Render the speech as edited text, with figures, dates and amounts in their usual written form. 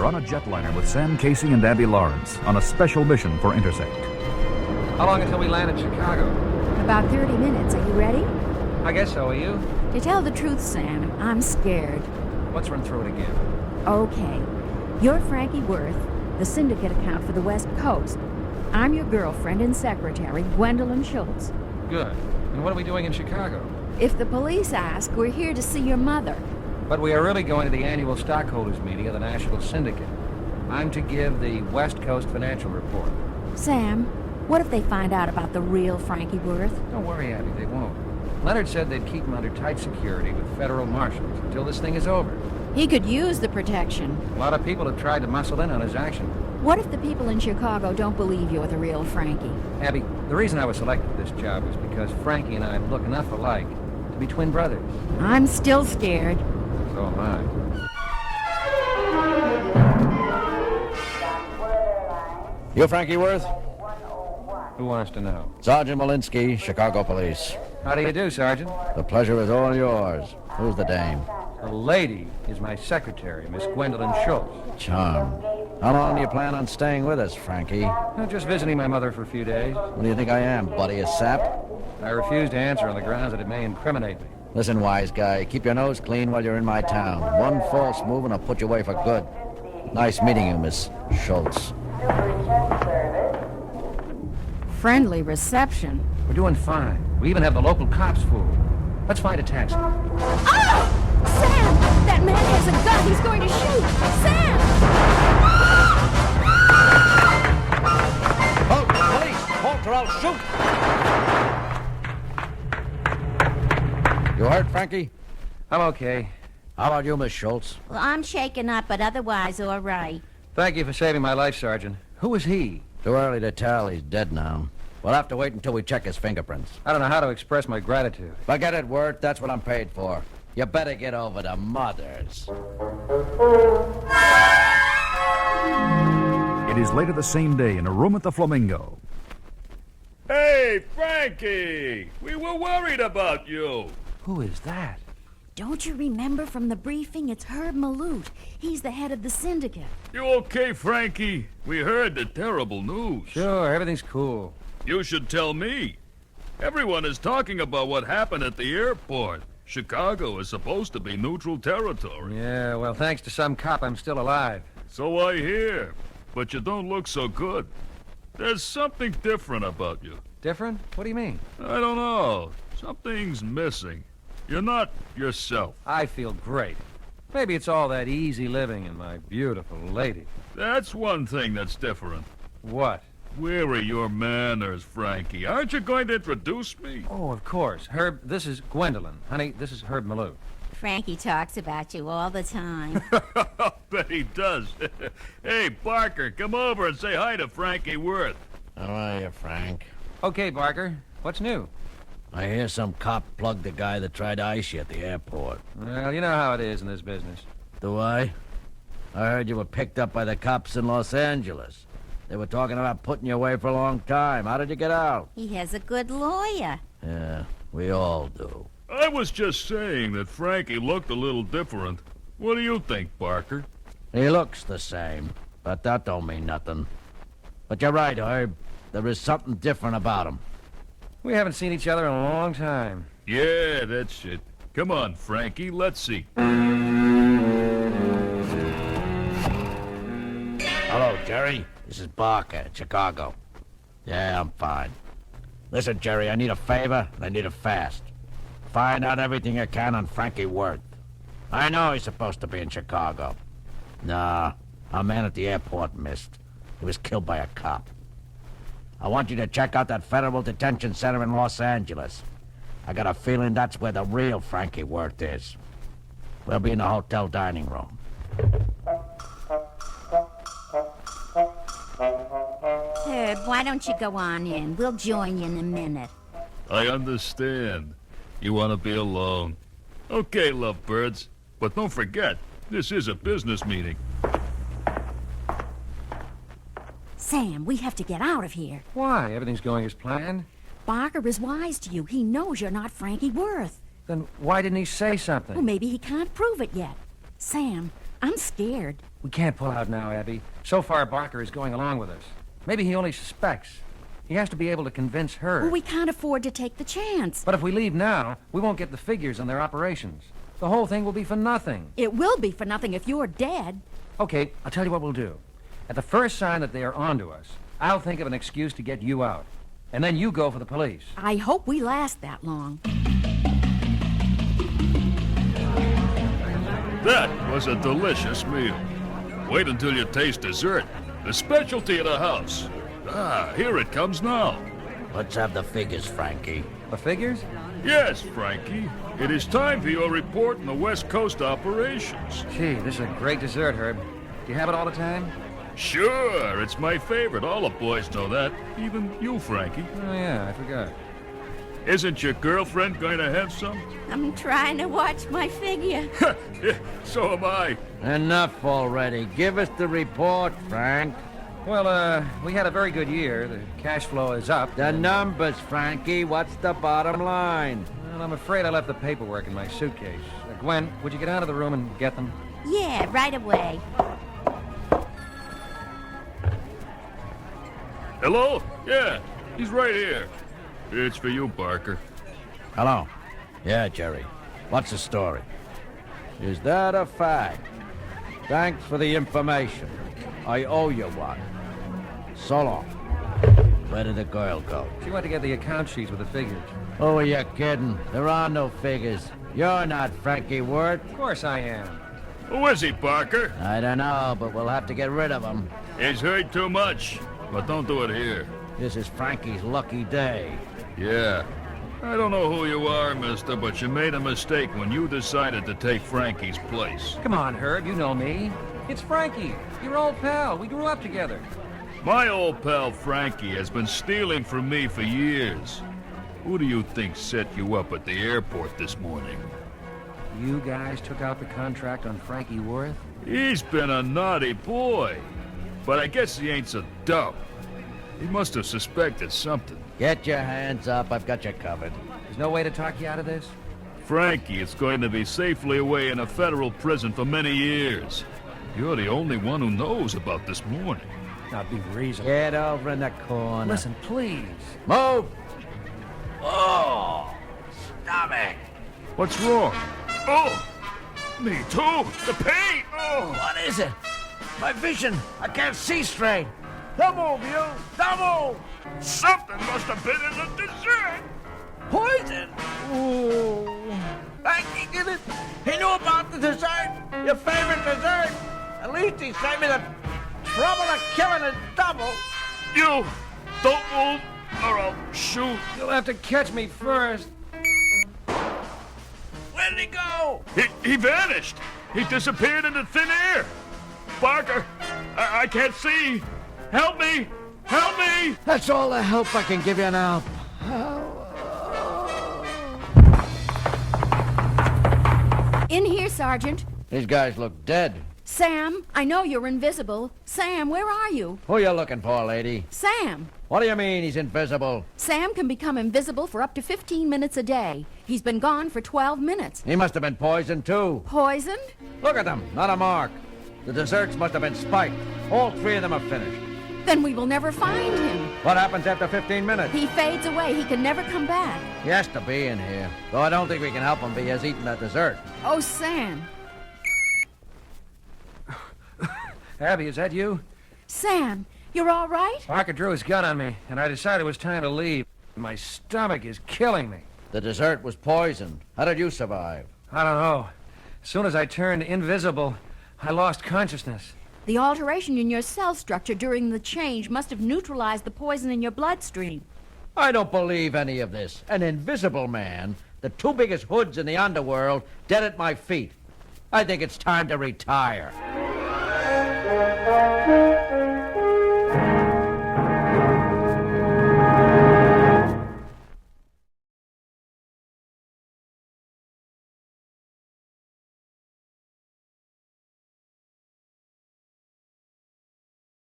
on a jetliner with Sam Casey and Abby Lawrence on a special mission for Intersect. How long until we land in Chicago? About 30 minutes. Are you ready? I guess so, are you? To tell the truth, Sam, I'm scared. Let's run through it again. Okay. You're Frankie Worth, the syndicate account for the West Coast. I'm your girlfriend and secretary, Gwendolyn Schultz. Good. And what are we doing in Chicago? If the police ask, we're here to see your mother. But we are really going to the annual stockholders meeting of the National Syndicate. I'm to give the West Coast financial report. Sam, what if they find out about the real Frankie Worth? Don't worry, Abby, they won't. Leonard said they'd keep him under tight security with federal marshals until this thing is over. He could use the protection. A lot of people have tried to muscle in on his action. What if the people in Chicago don't believe you're the real Frankie? Abby, the reason I was selected for this job was because Frankie and I look enough alike to be twin brothers. I'm still scared. So am I. You Frankie Worth? Who wants to know? Sergeant Malinsky, Chicago Police. How do you do, Sergeant? The pleasure is all yours. Who's the dame? The lady is my secretary, Miss Gwendolyn Schultz. Charm. How long do you plan on staying with us, Frankie? I'm just visiting my mother for a few days. What do you think I am, buddy, a sap? I refuse to answer on the grounds that it may incriminate me. Listen, wise guy, keep your nose clean while you're in my town. One false move and I'll put you away for good. Nice meeting you, Miss Schultz. Friendly reception. We're doing fine. We even have the local cops fooled. Let's find a taxi. Oh! Sam! That man has a gun! He's going to shoot! Sam! Halt! Police! Halt or I'll shoot! You hurt, Frankie? I'm okay. How about you, Miss Schultz? Well, I'm shaken up, but otherwise all right. Thank you for saving my life, Sergeant. Who is he? Too early to tell. He's dead now. We'll have to wait until we check his fingerprints. I don't know how to express my gratitude. Forget it, Worth. That's what I'm paid for. You better get over to Mother's. It is later the same day in a room at the Flamingo. Hey, Frankie! We were worried about you. Who is that? Don't you remember from the briefing? It's Herb Malute. He's the head of the syndicate. You okay, Frankie? We heard the terrible news. Sure, everything's cool. You should tell me. Everyone is talking about what happened at the airport. Chicago is supposed to be neutral territory. Yeah, well, thanks to some cop, I'm still alive. So I hear. But you don't look so good. There's something different about you. Different? What do you mean? I don't know. Something's missing. You're not yourself. I feel great. Maybe it's all that easy living and my beautiful lady. That's one thing that's different. What? Where are your manners, Frankie? Aren't you going to introduce me? Oh, of course. Herb, this is Gwendolyn. Honey, this is Herb Malute. Frankie talks about you all the time. Bet he does. Hey, Barker, come over and say hi to Frankie Worth. How are you, Frank? Okay, Barker. What's new? I hear some cop plugged the guy that tried to ice you at the airport. Well, you know how it is in this business. Do I? I heard you were picked up by the cops in Los Angeles. They were talking about putting you away for a long time. How did you get out? He has a good lawyer. Yeah, we all do. I was just saying that Frankie looked a little different. What do you think, Barker? He looks the same, but that don't mean nothing. But you're right, Herb. There is something different about him. We haven't seen each other in a long time. Yeah, that's it. Come on, Frankie, let's see. Hello, Jerry. This is Barker at Chicago. Yeah, I'm fine. Listen, Jerry, I need a favor, and I need it fast. Find out everything you can on Frankie Worth. I know he's supposed to be in Chicago. Nah, our man at the airport missed. He was killed by a cop. I want you to check out that federal detention center in Los Angeles. I got a feeling that's where the real Frankie Worth is. We'll be in the hotel dining room. Herb, why don't you go on in? We'll join you in a minute. I understand. You want to be alone. Okay, lovebirds. But don't forget, this is a business meeting. Sam, we have to get out of here. Why? Everything's going as planned. Barker is wise to you. He knows you're not Frankie Worth. Then why didn't he say something? Well, maybe he can't prove it yet. Sam, I'm scared. We can't pull out now, Abby. So far, Barker is going along with us. Maybe he only suspects. He has to be able to convince her. Well, we can't afford to take the chance. But if we leave now, we won't get the figures on their operations. The whole thing will be for nothing. It will be for nothing if you're dead. Okay, I'll tell you what we'll do. At the first sign that they are onto us, I'll think of an excuse to get you out. And then you go for the police. I hope we last that long. That was a delicious meal. Wait until you taste dessert. The specialty of the house. Ah, here it comes now. Let's have the figures, Frankie. The figures? Yes, Frankie. It is time for your report on the West Coast operations. Gee, this is a great dessert, Herb. Do you have it all the time? Sure, it's my favorite. All the boys know that. Even you, Frankie. Oh, yeah, I forgot. Isn't your girlfriend going to have some? I'm trying to watch my figure. Yeah, so am I. Enough already. Give us the report, Frank. Well, we had a very good year. The cash flow is up. The numbers, Frankie. What's the bottom line? Well, I'm afraid I left the paperwork in my suitcase. Gwen, would you get out of the room and get them? Yeah, right away. Hello? Yeah, he's right here. It's for you, Barker. Hello. Yeah, Jerry. What's the story? Is that a fact? Thanks for the information. I owe you one. So long. Where did the girl go? She went to get the account sheets with the figures. Oh, are you kidding? There are no figures. You're not Frankie Worth. Of course I am. Who is he, Barker? I don't know, but we'll have to get rid of him. He's heard too much. But don't do it here. This is Frankie's lucky day. Yeah. I don't know who you are, mister, but you made a mistake when you decided to take Frankie's place. Come on, Herb, you know me. It's Frankie, your old pal. We grew up together. My old pal Frankie has been stealing from me for years. Who do you think set you up at the airport this morning? You guys took out the contract on Frankie Worth? He's been a naughty boy. But I guess he ain't so dumb. He must have suspected something. Get your hands up. I've got you covered. There's no way to talk you out of this? Frankie is going to be safely away in a federal prison for many years. You're the only one who knows about this morning. Now, be reasonable. Get over in the corner. Listen, please. Move! Oh! Stomach! What's wrong? Oh! Me too! The pain! Oh! What is it? My vision! I can't see straight! Don't move, you! Don't move! Something must have been in the dessert! Poison! Ooh! Frankie did it! He knew about the dessert! Your favorite dessert! At least he saved me the trouble of killing a double! You! Don't move, or I'll shoot! You'll have to catch me first. Where did he go? He vanished! He disappeared into thin air! Barker! I can't see! Help me! Help me! That's all the help I can give you now. In here, Sergeant. These guys look dead. Sam, I know you're invisible. Sam, where are you? Who you looking for, lady? Sam. What do you mean he's invisible? Sam can become invisible for up to 15 minutes a day. He's been gone for 12 minutes. He must have been poisoned, too. Poisoned? Look at them. Not a mark. The desserts must have been spiked. All three of them are finished. Then we will never find him. What happens after 15 minutes? He fades away. He can never come back. He has to be in here. Though I don't think we can help him, but he has eaten that dessert. Oh, Sam. Abby, is that you? Sam, you're all right? Barker drew his gun on me, and I decided it was time to leave. My stomach is killing me. The dessert was poisoned. How did you survive? I don't know. As soon as I turned invisible, I lost consciousness. The alteration in your cell structure during the change must have neutralized the poison in your bloodstream. I don't believe any of this. An invisible man, the two biggest hoods in the underworld, dead at my feet. I think it's time to retire.